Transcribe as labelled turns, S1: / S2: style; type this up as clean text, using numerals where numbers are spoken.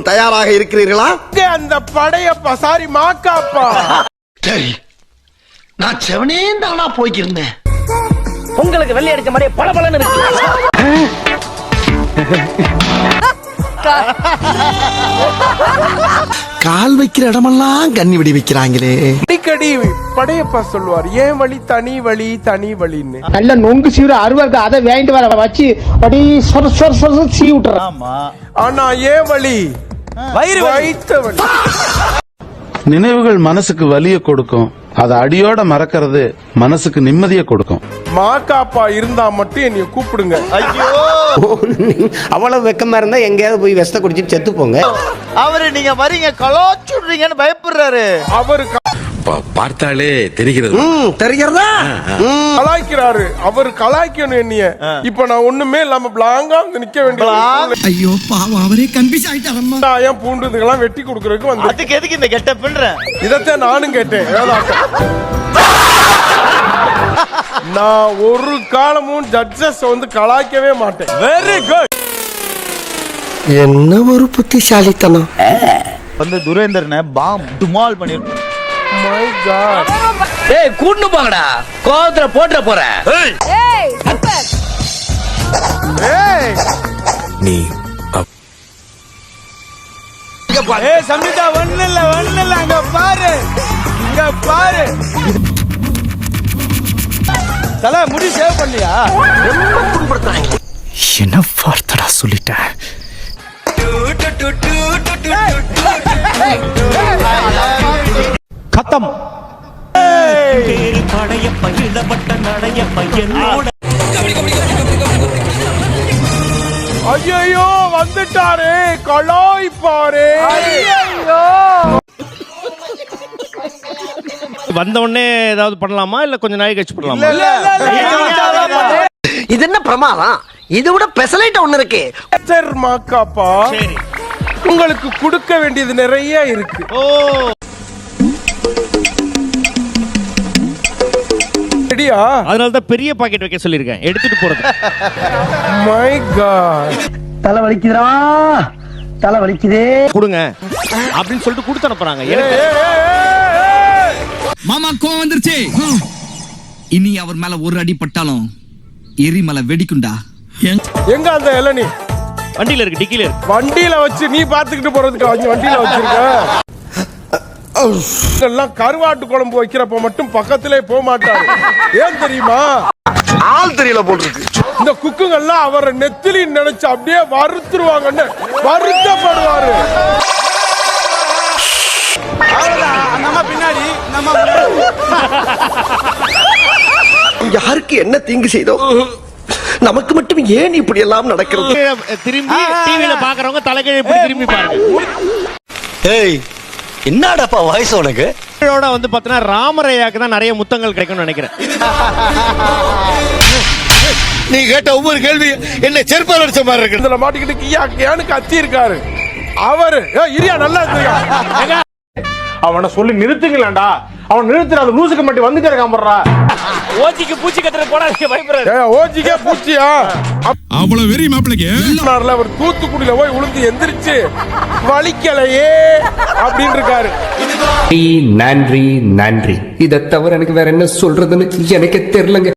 S1: எல்லோரும் தயாராக இருக்கிறீர்களா?
S2: அந்த படையப்பா சாரி மாக்காப்பா.
S1: சரி, நான் செவனே தானா போய்க்கிருந்தேன்.
S3: உங்களுக்கு வெள்ளை அடிச்ச மாதிரியே பளபளன்னு இருக்கு.
S1: கால் வைக்கிற இடமெல்லாம் கண்ணி வெடி வைக்கிறாங்களே.
S2: அடிக்கடி படையப்பா சொல்லுவார், ஏன் வழி தனி வழி தனி வழின்னு.
S4: நல்ல நொங்கு சீவு அருவாக்கு அதை வாங்கிட்டு வர வச்சு அப்படி சொர சொர சொர சீ விட்டுறான்.
S2: ஆனா ஏன் வழி வைத்த வழி.
S5: நினைவுகள் மனசுக்கு வலிய கொடுக்கும், அதை அடியோட மறக்கிறது மனசுக்கு நிம்மதியை கொடுக்கும்.
S2: மாக்காப்பா இருந்தா மட்டும் என்னைய கூப்பிடுங்க.
S6: ஐயோ, அவ்வளவு வெக்கமா இருந்தா எங்கேயாவது போய் வெஸ்ட குடிச்சிட்டு செத்து போங்க.
S3: அவரு நீங்க வரீங்க கலாச்சுடுறீங்கன்னு பயப்படுறாரு.
S2: அவரு
S7: பார்த்தாலே தெரிகிறது.
S1: தெரிகிறதா?
S2: கலாய்க்கிறாரு. அவர் கலாய்க்கணும் என்னைய. இப்ப நான் ஒண்ணுமே இல்லாம பிளாங்கா வந்து நிக்க வேண்டியது.
S1: ஐயோ பாவம், அவரே கன்ஃபியூஸ் ஆயிட்டாரம்மா.
S2: ஏன் பூண்டுதுக்கெல்லாம் வெட்டி கொடுக்கறதுக்கு வந்து
S3: அதுக்கு எதுக்கு இந்த கெட்டப் பண்ற?
S2: இதத்தான் நானும் கேட்டேன். நான் ஒரு காலமும் ஜட்ஜஸ் வந்து கலாய்க்கவே மாட்டேன். Very good.
S1: என்ன ஒரு புத்திசாலித்தனம்.
S3: வந்து துரேந்தரனை பாம் டுமால் பண்ணிரு.
S2: My god.
S3: ஏய் கூண்டு போங்கடா, கோவத்துல போட்ற போற.
S2: ஏய்
S7: நீ
S2: ஏய் சம்மிதா ஒண்ணு இல்ல அங்க பாரு, இங்க பாரு. தல முடி சேவ் பண்ணியா?
S1: என்ன வார்த்தடா சொல்லிட்டேன்.
S4: கத்தம்.
S2: ஐயோ வந்துட்டாரே, கலாய்ப்பாரே.
S8: வந்த உடனே ஏதாவது பண்ணலாமா இல்ல கொஞ்ச நாள் கழிச்சு பண்ணலாமா?
S1: இது என்ன பிரமாதம்? இது விட பெசலைட் ஒண்ணு இருக்கு.
S2: மாக்காப்பா உங்களுக்கு கொடுக்க வேண்டியது நிறைய இருக்கு. ரெடியா?
S8: அதனால தான் பெரிய பாக்கெட் வைக்க சொல்லிருக்கேன், எடுத்துட்டு போறது.
S2: My god.
S4: தலை வலிக்குதுடா, தலை வலிக்குதே.
S8: கொடுங்க அப்படின்னு சொல்லிட்டு கொடுத்து அனுப்புறாங்க.
S9: மாமா கோவம் வந்துருச்சு. இனி அவர் மேல ஒரு அடி பட்டாலும் எரிமலை வெடிக்குண்டா.
S2: எங்க அந்த இளநீ?
S8: வண்டியில இருக்கு, டிக்கில இருக்கு.
S2: வண்டியில வச்சு நீ பாத்துக்கிட்டு போறதுக்கு அவங்க வண்டியில வச்சிருக்க. எல்லாம் கருவாட்டு குழம்பு வைக்கிறப்ப மட்டும் பக்கத்திலே போக மாட்டாரு. ஏன் தெரியுமா?
S1: ஆள் தெரியல போட்டுருக்கு.
S2: இந்த குக்குங்கெல்லாம் அவரை நெத்திலி நினைச்சு அப்படியே வறுத்துருவாங்கன்னு வருத்தப்படுவாரு. பின்னாடி
S1: யாருக்கு என்ன தீங்கு செய்தோம்? நமக்கு மட்டும் ஏன் இப்படி எல்லாம் நடக்கிறது?
S8: திரும்பி டிவில பாக்குறவங்க தலைகீழ இப்படி திரும்பி பாருங்க.
S3: ஏய் என்னடாப்பா வாய்ஸ் உனக்கு?
S8: வந்து பாத்தீங்கன்னா ராமரையாக்கு தான் நிறைய முத்தங்கள் கிடைக்கும்னு நினைக்கிறேன்.
S7: நீ கேட்ட ஒவ்வொரு கேள்வி என்ன செருப்பால் அடிச்ச மாதிரி இருக்கு.
S2: இதுல மாட்டிக்கிட்டு கியான்னு கத்தி இருக்காரு அவரு. இரியா நல்லா இருக்கு. அவனை சொல்லி நிறுத்துங்களேன்டா. அவன் நிறுத்துறாது லூசுக்கு மட்டும் வந்துட்டே இருக்கான் போடுறா.
S8: ஓஜிக்கு பூச்சி கத்துற போடாதீங்க, பயப்படுறாரு.
S2: ஓஜிக்கே பூச்சியா?
S7: அவ்வளவு வெறி மாப்பிளைக்கு.
S2: அவர் தூத்துக்குடியில போய் உளுந்து எந்திரிச்சு வலிக்கலையே அப்படின்னு இருக்காரு.
S10: நன்றி நன்றி. இதை தவிர எனக்கு வேற என்ன சொல்றதுன்னு எனக்கு தெரியலங்க.